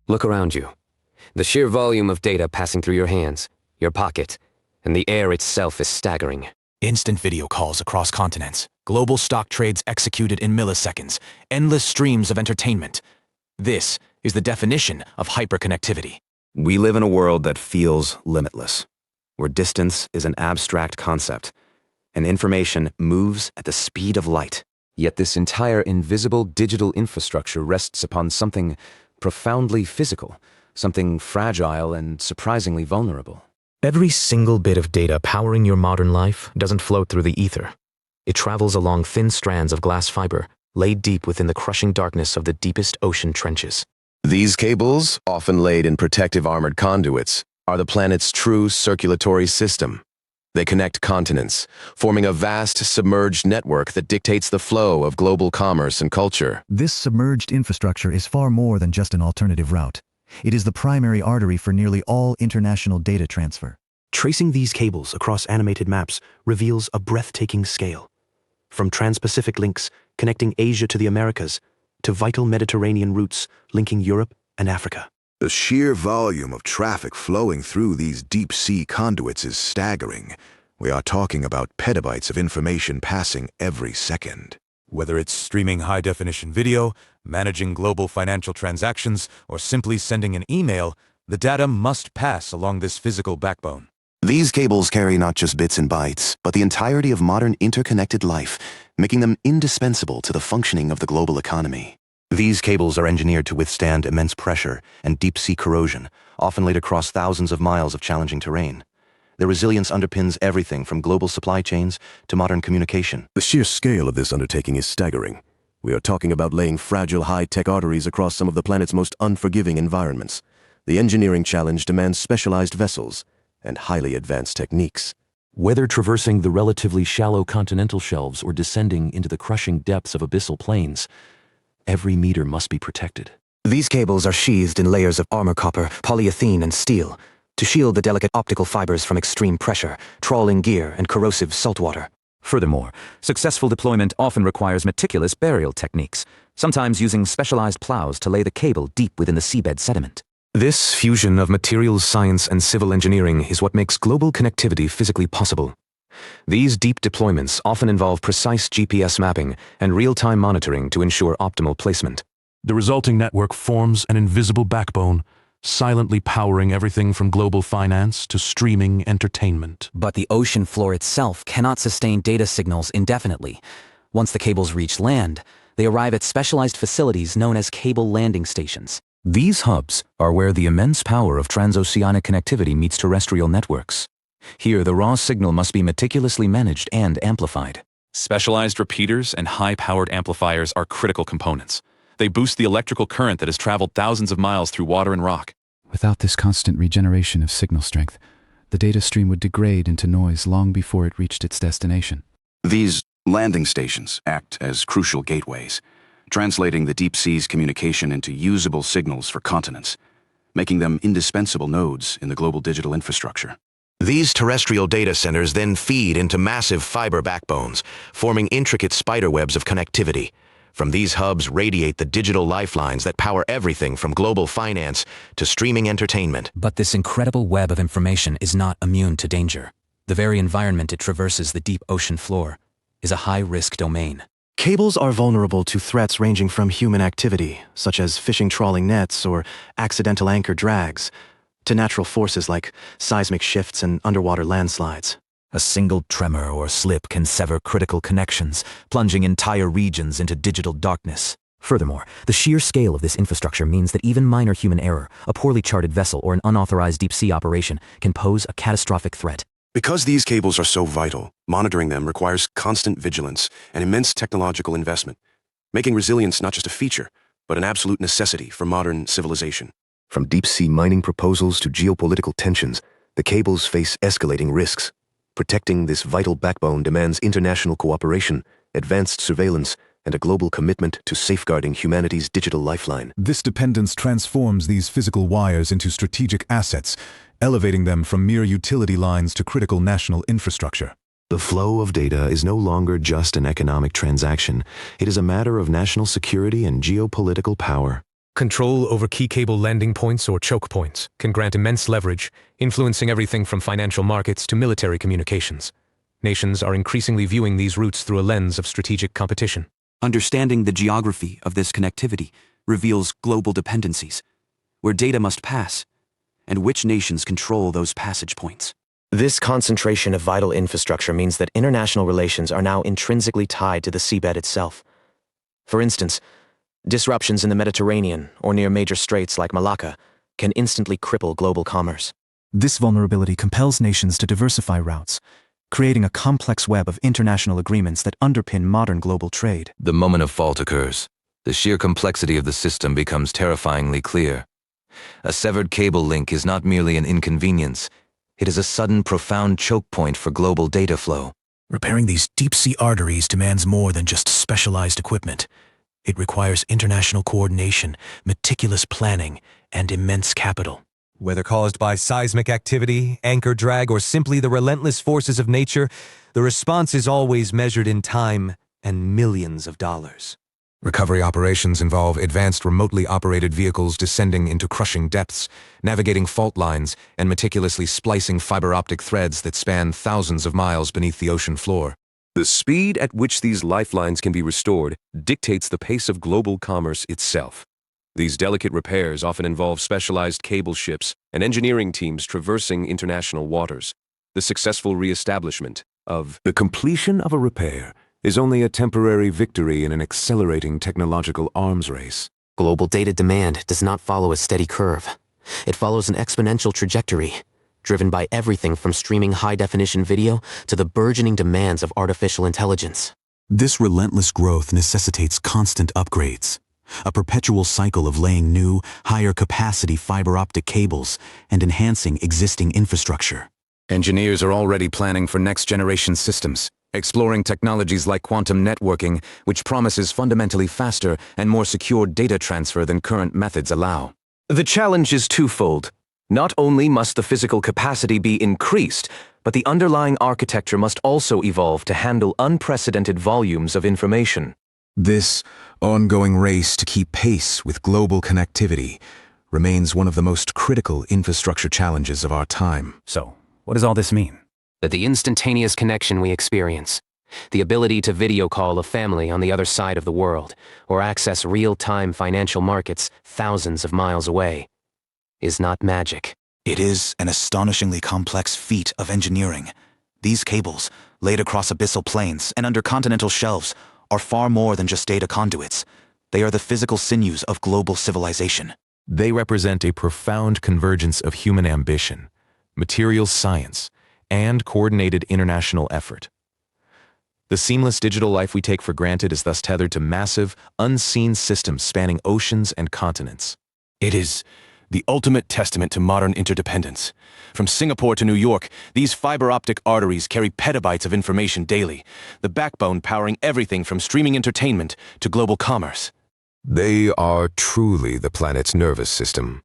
Look around you. The sheer volume of data passing through your hands, your pocket, and the air itself is staggering. Instant video calls across continents, global stock trades executed in milliseconds, endless streams of entertainment. This is the definition of hyperconnectivity. We live in a world that feels limitless, where distance is an abstract concept, and information moves at the speed of light. Yet this entire invisible digital infrastructure rests upon something profoundly physical, something fragile and surprisingly vulnerable. Every single bit of data powering your modern life doesn't float through the ether. It travels along thin strands of glass fiber, laid deep within the crushing darkness of the deepest ocean trenches. These cables, often laid in protective armored conduits, are the planet's true circulatory system. They connect continents, forming a vast submerged network that dictates the flow of global commerce and culture. This submerged infrastructure is far more than just an alternative route. It is the primary artery for nearly all international data transfer. Tracing these cables across animated maps reveals a breathtaking scale. From trans-Pacific links connecting Asia to the Americas, to vital Mediterranean routes linking Europe and Africa. The sheer volume of traffic flowing through these deep-sea conduits is staggering. We are talking about petabytes of information passing every second. Whether it's streaming high-definition video, managing global financial transactions, or simply sending an email, the data must pass along this physical backbone. These cables carry not just bits and bytes, but the entirety of modern interconnected life, making them indispensable to the functioning of the global economy. These cables are engineered to withstand immense pressure and deep-sea corrosion, often laid across thousands of miles of challenging terrain. Their resilience underpins everything from global supply chains to modern communication. The sheer scale of this undertaking is staggering. We are talking about laying fragile high-tech arteries across some of the planet's most unforgiving environments. The engineering challenge demands specialized vessels and highly advanced techniques. Whether traversing the relatively shallow continental shelves or descending into the crushing depths of abyssal plains, every meter must be protected. These cables are sheathed in layers of armor copper, polyethylene, and steel to shield the delicate optical fibers from extreme pressure, trawling gear, and corrosive saltwater. Furthermore, successful deployment often requires meticulous burial techniques, sometimes using specialized plows to lay the cable deep within the seabed sediment. This fusion of materials science and civil engineering is what makes global connectivity physically possible. These deep deployments often involve precise GPS mapping and real-time monitoring to ensure optimal placement. The resulting network forms an invisible backbone, silently powering everything from global finance to streaming entertainment. But the ocean floor itself cannot sustain data signals indefinitely. Once the cables reach land, they arrive at specialized facilities known as cable landing stations. These hubs are where the immense power of transoceanic connectivity meets terrestrial networks. Here, the raw signal must be meticulously managed and amplified. Specialized repeaters and high-powered amplifiers are critical components. They boost the electrical current that has traveled thousands of miles through water and rock. Without this constant regeneration of signal strength, the data stream would degrade into noise long before it reached its destination. These landing stations act as crucial gateways, translating the deep sea's communication into usable signals for continents, making them indispensable nodes in the global digital infrastructure. These terrestrial data centers then feed into massive fiber backbones, forming intricate spiderwebs of connectivity. From these hubs radiate the digital lifelines that power everything from global finance to streaming entertainment. But this incredible web of information is not immune to danger. The very environment it traverses, the deep ocean floor, is a high-risk domain. Cables are vulnerable to threats ranging from human activity, such as fishing trawling nets or accidental anchor drags, to natural forces like seismic shifts and underwater landslides. A single tremor or slip can sever critical connections, plunging entire regions into digital darkness. Furthermore, the sheer scale of this infrastructure means that even minor human error, a poorly charted vessel, or an unauthorized deep-sea operation can pose a catastrophic threat. Because these cables are so vital, monitoring them requires constant vigilance and immense technological investment, making resilience not just a feature, but an absolute necessity for modern civilization. From deep-sea mining proposals to geopolitical tensions, the cables face escalating risks. Protecting this vital backbone demands international cooperation, advanced surveillance, and a global commitment to safeguarding humanity's digital lifeline. This dependence transforms these physical wires into strategic assets, elevating them from mere utility lines to critical national infrastructure. The flow of data is no longer just an economic transaction. It is a matter of national security and geopolitical power. Control over key cable landing points or choke points can grant immense leverage, influencing everything from financial markets to military communications. Nations are increasingly viewing these routes through a lens of strategic competition. Understanding the geography of this connectivity reveals global dependencies, where data must pass, and which nations control those passage points. This concentration of vital infrastructure means that international relations are now intrinsically tied to the seabed itself. For instance, disruptions in the Mediterranean or near major straits like Malacca can instantly cripple global commerce. This vulnerability compels nations to diversify routes, creating a complex web of international agreements that underpin modern global trade. The moment of fault occurs. The sheer complexity of the system becomes terrifyingly clear. A severed cable link is not merely an inconvenience. It is a sudden, profound choke point for global data flow. Repairing these deep-sea arteries demands more than just specialized equipment. It requires international coordination, meticulous planning, and immense capital. Whether caused by seismic activity, anchor drag, or simply the relentless forces of nature, the response is always measured in time and millions of dollars. Recovery operations involve advanced remotely operated vehicles descending into crushing depths, navigating fault lines, and meticulously splicing fiber optic threads that span thousands of miles beneath the ocean floor. The speed at which these lifelines can be restored dictates the pace of global commerce itself. These delicate repairs often involve specialized cable ships and engineering teams traversing international waters. The successful reestablishment of the completion of a repair is only a temporary victory in an accelerating technological arms race. Global data demand does not follow a steady curve. It follows an exponential trajectory, driven by everything from streaming high-definition video to the burgeoning demands of artificial intelligence. This relentless growth necessitates constant upgrades, a perpetual cycle of laying new, higher-capacity fiber optic cables and enhancing existing infrastructure. Engineers are already planning for next-generation systems, exploring technologies like quantum networking, which promises fundamentally faster and more secure data transfer than current methods allow. The challenge is twofold. Not only must the physical capacity be increased, but the underlying architecture must also evolve to handle unprecedented volumes of information. This ongoing race to keep pace with global connectivity remains one of the most critical infrastructure challenges of our time. So, what does all this mean? That the instantaneous connection we experience, the ability to video call a family on the other side of the world, or access real-time financial markets thousands of miles away, is not magic. It is an astonishingly complex feat of engineering. These cables, laid across abyssal plains and under continental shelves, are far more than just data conduits. They are the physical sinews of global civilization. They represent a profound convergence of human ambition, materials science, and coordinated international effort. The seamless digital life we take for granted is thus tethered to massive, unseen systems spanning oceans and continents. It is the ultimate testament to modern interdependence. From Singapore to New York, these fiber optic arteries carry petabytes of information daily, the backbone powering everything from streaming entertainment to global commerce. They are truly the planet's nervous system.